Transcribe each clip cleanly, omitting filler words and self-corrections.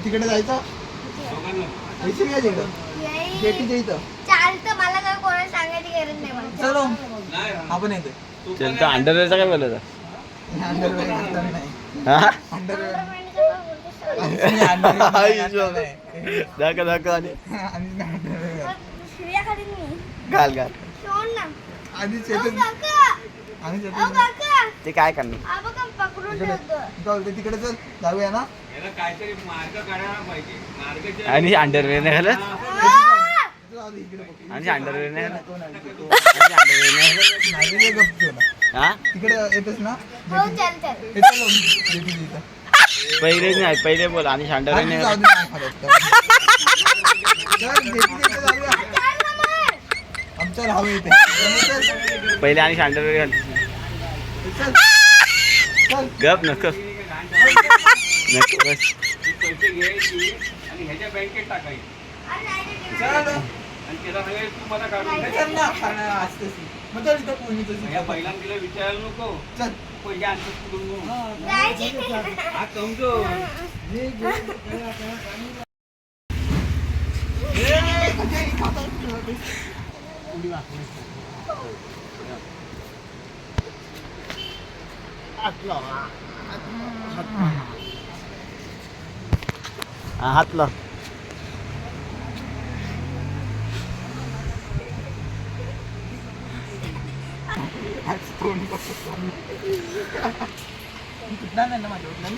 तिकडे जायचं चालतं मला काय कोणाला सांगायची गरज नाही मला. चलो आपण येतो. त्यांचं अंडरवेअरचा काय बोलत दाखव दाखव आणि शिव्या खाली मी. घाल घाल सोड ना. आधीच अहो येतो. काका, अहो काका, ते काय करणार हा बघा पकडून ठेवतो. तिकडे चल जाऊया ना. काहीतरी मार्ग काढायला पाहिजे. मार्ग आणि अंडरवेअर नाही घालत इकडे आणि अंडरवेअर नाही घालत अंडरवेअर नाही घालत हा तिकडे येतच ना. हो चल चल. पहिले नाही पहिले बोल आणि अंडरवेअर नाही घालत आमच्या राहू येते पहिले आणि अंडरवेअर घाल गप नको नको बस पैसे घ्यायची आणि ह्याच्या बँकेत टाकायची आणि त्याला सगळे तू मला काढून दे. या बैलांना विचारायला नको पैसे आणतात कुठून हा समजो. हात लाव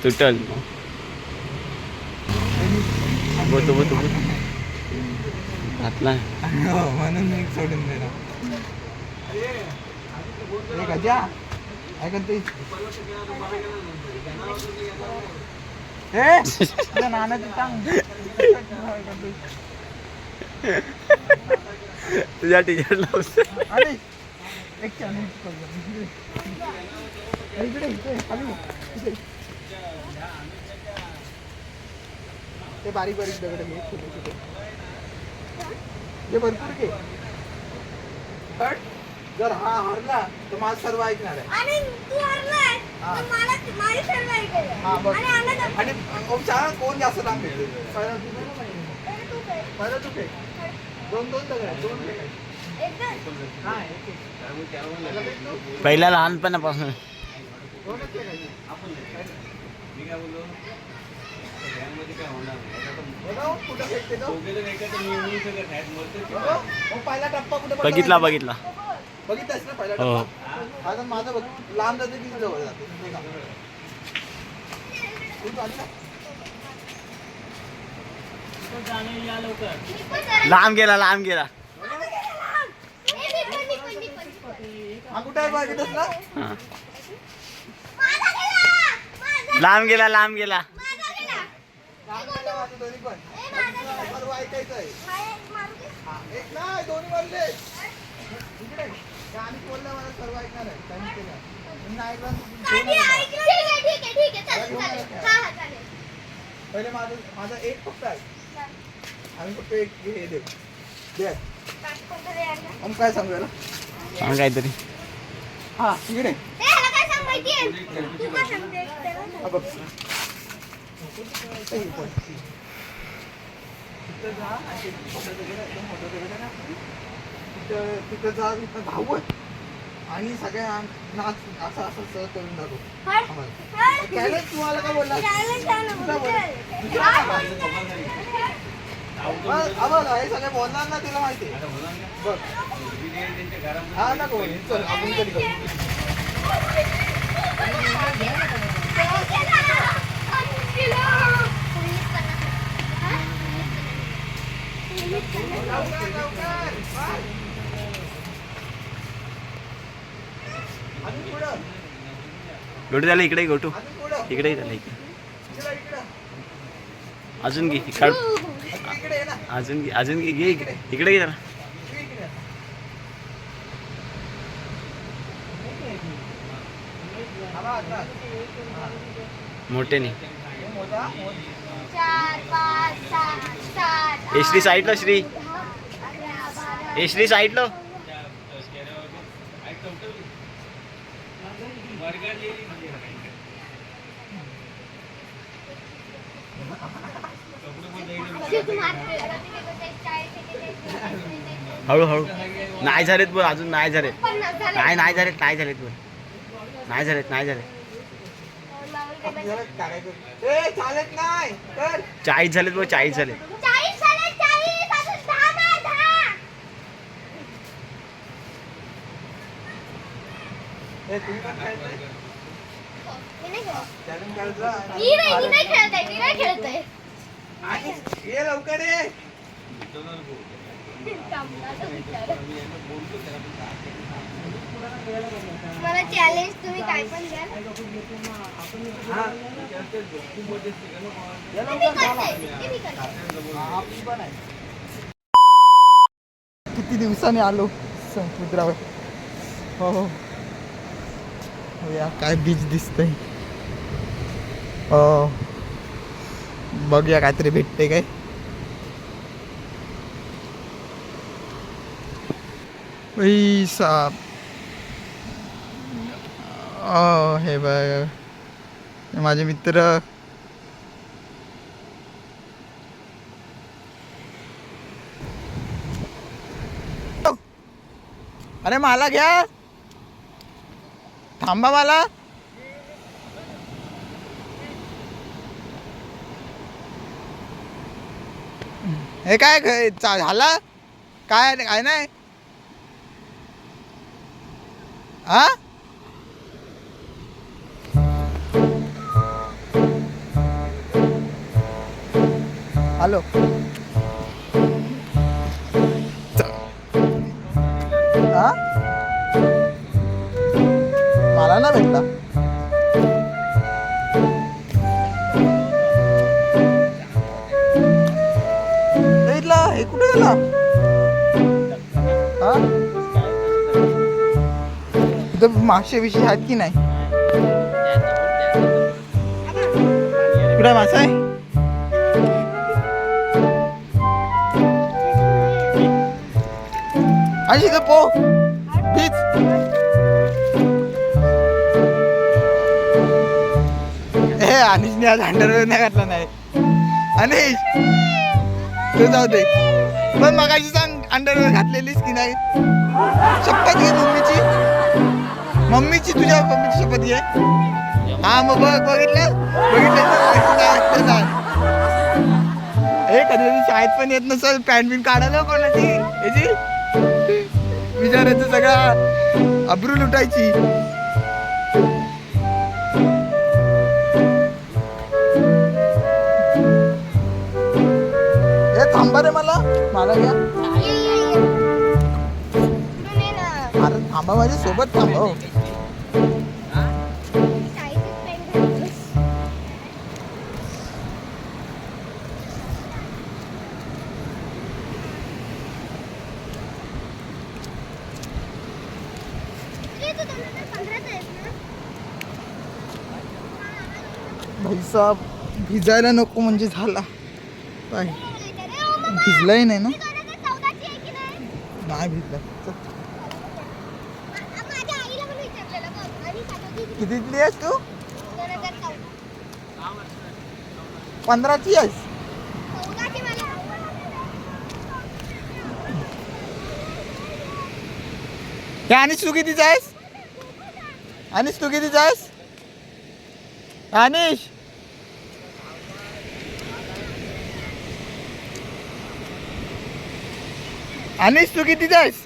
तुटल बोतो बोतो घातला म्हणून मी सोडून देणार. गजा ऐकत नानाची टांग तुझ्या टीचरला आणि एक चॅनल इकडे इकडे खाली इकडे. ते बारीक बारीक दगड घे छोटे छोटे हे भरपूर घे. पण जर हा हरला तर माझं सर्व ऐकणार आहे. आणि तू हरलाय तर मला माझी सर्व ऐकायला. हा बघ आणि आनंद आणि सांग कोण जास्त लांब घेतो. पहिला तू फेक. दोन दोन दगड आहेत, दोन फेक आहेत. एकदा हा एक एक. पहिला लहानपणापासून दोनच फेकायचे. मी काय बोललो मध्ये काय होणार नाही. बघा कुठं फेकते तो. दोघे जण एकत्र मिळून शकत नाहीत. मरतात बघा, मग पहिला टप्पा कुठे पडला बघितला माहिती? बघितला बघितलास ना पहिला हो. टप्पा. आता माझा बघ लांब जाते की जवळ जाते. हे का? तू चालू ना? लांब गेला लांब गेला हा कुठे आहे बघितलंस ना? हा. लांब गेला लांब गेला लांब गेला माझं दोन्ही पण. सर्व ऐकायचं आहे. हा, एक नाही दोन्ही बोलले. इकडे हे आम्ही बोललं मला सर्व ऐकणार आहे. त्यांनी केलं. त्यांनी नाही ऐकलं तर पहिले माझा एक फक्त आहे. आम्ही फक्त एक हे देऊ दे. मग काय सांगू याला? सांग काहीतरी हा इकडे काय सांग माहितीये तू काय सांगते हा बघ. हे पण. तिथं जा आणि ते मोठं दगड आहे, एकदम मोठं दगड आहे ना. तिथं जा तिथं धावत आणि सगळ्या नाच असं असं सहज करून दाखव. त्यालाच तुम्हाला काय बोलला? बघ हे सगळे बोलणार ना तिला माहिती आहे. बघ हा ना कोण चल आपण कधी करू. आणि पुढं गोटू त्याला इकडे गोटू आणि पुढं इकडे त्याला इकडे इकडं इकडं अजून घे काढ इकडे ये ना. अजून घे घे इकडे घे त्याला इकडे आला आता. मोठे नाही हे मोठा 4 5 6 7 ए श्री साईडला श्री ए श्री साईडला हळूहळू नाही झालेत पण अजून नाही झालेत. नाही झालेत पण नाही झालेत. ए चालत नाही कर. 40 झालेत बघ, 40 झालेत. 40 झाले, 40 अजून 10 बाद, 10. ए तुम्ही पण खेळताय? मी नाही खेळत. चॅलेंज करायचं. मी नाही खेळत आहे. आणि ये लवकर ये. मला चॅलेंज तुम्ही काय पण द्या. हा. ये लवकर चला. आपण पण आहे. किती दिवसांनी आलो समुद्रावर. हो या काय बीच दिसतंय. हो बघूया काहीतरी भेटते काय. साप. हे बघ माझे मित्र. अरे मला घ्या, थांबा मला. हे काय झाला काय काय नाही हा. हॅलो हा मला ना भेटला. हे कुठे गेला हा. इथं मासे विषय आहेत की नाही. कुठे मासा आहे. आणि इथं पो प्लीज. हे अनिशने आज अंडरवेअर नाही घातला नाही. अनिश तू जाऊ दे पण मगाशी सांग अंडरवेअर घातलेलीस की नाही. शपथ घे मम्मीची तुझ्या मम्मीची शपथ घे. हा मग बघितलं हे कधी शाळेत पण येत नसल पॅन्ट बिन काढायला कोणाची याची विचारायचं सगळा अब्रू लुटायची. हे थांबा रे मला घ्या. अरे थांबा माझ्या सोबत थांबा. भाईसाब भिजायला नको म्हणजे झाला. काय भिजलाही नाही ना. नाही भिजला. कितीतली आहेस तू. 15ची आहेस. अनिश तू कितीचा आहेस. अनिश तू कितीचा आहेस. अनिश अनिश तू कितीचा आहेस.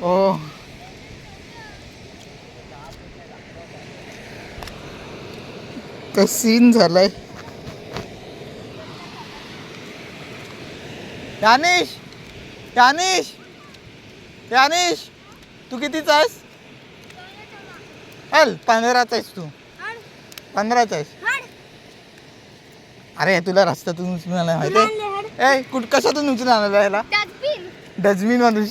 ओ का सीन झालाय. अनिश अनिश अनिश तू कितीचा आहेस. हल 15चा आहेस तू. 15चा आहेस. अरे तुला रस्त्यातून उचलून आला माहिती आहे. ए कशातून उचलून आणायला याला. डस्टबिन मधून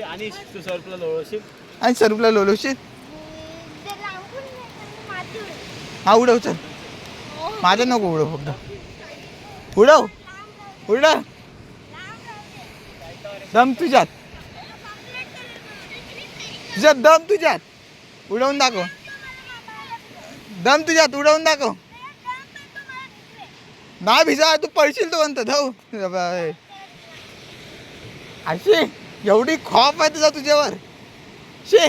आणि तू सर्फला लोळशील. आणि सर्फला लोळशील. हा उडव चल. माझ्या नको उडव फक्त उडव दम तुझ्यात दम तुझ्यात उडवून दाखव. दम तुझ्यात उडवून दाखव. नाही भिजा तू पळशील तो म्हणतो धाऊ अशी एवढी खॉप आहे तुझा तुझ्यावर शे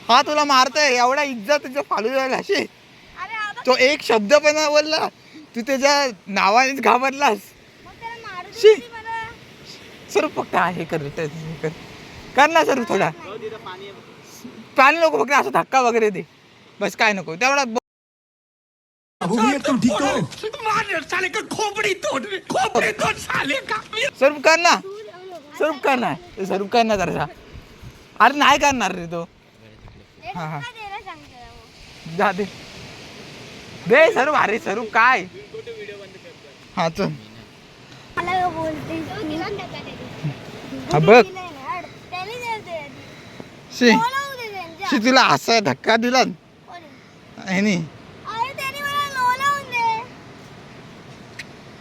हा तुला मारतोय एवढा इज्जत तुझ्या फालू जायला शे अरे आबा, तो एक शब्द पण नाही बोलला तू त्याच्या नावानेच घाबरलास मग त्याला मारू दे शी. तरी मला. सर फक्त हे कर कर ना सर थोडा पाणी नको फक्त असं धक्का वगैरे दे बस काय नको तेवढा सर्व कर ना सर्व कर ना सर्व कर ना जरा अरे नाही करणार रे तो एक हा, हा. धक्का द्यायला सांगते ना मग. जा दे दे सर्व अरे सर्व काय हा चल मला बोलते हा बघ त्याने देते शी बोलावू दे त्यांच्या. शी तुला असा धक्का दिला कोणी? ह्यानी अरे त्याने मला लोलावून दे.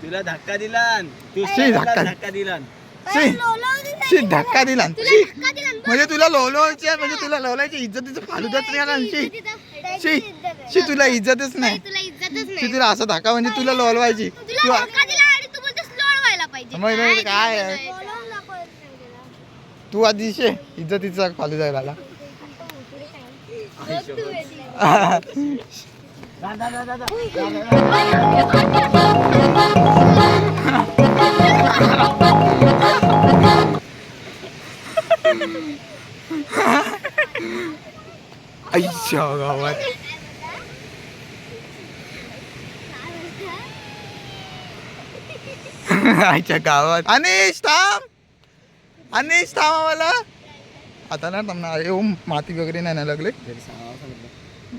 तुला धक्का दिला तू शी, धक्का. धक्का दिला शी मला लोलावून दे शी त्याने. धक्का दिला तुला शी धक्का दिला ना? म्हणजे तुला लोलवायची म्हणजे तुला लोलायची इज्जतीचं फालुदाच नाही आला शी त्याची शी इज्जत आहे. शी तुला इज्जतच नाही तुला इज्जतच शी नाही. तुला असा धक्का म्हणजे तुला लोलवायची तुला धक्का दिला आणि तू बोलतोस लोळवायला पाहिजे. मग नाही काय आहे? लोळवून दाखवायचं नाही त्याला. तू आधी शे इज्जतीचा फालुदा झाला बघ तू वेगळी. आईच्या गावात आईच्या गावात अनिश थांब अनिश थांब आम्हाला आता ना थांबणार अरे ओम माती वगैरे नाही ना लागले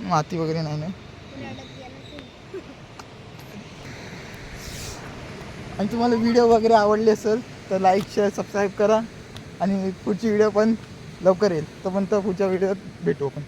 माती वगैरे नाही ना आणि तुम्हाला व्हिडिओ वगैरे आवडले असेल तर लाईक शेअर सबस्क्राईब करा आणि पुढची व्हिडिओ पण लवकर येईल तोपर्यंत पुढच्या व्हिडिओत भेटू आपण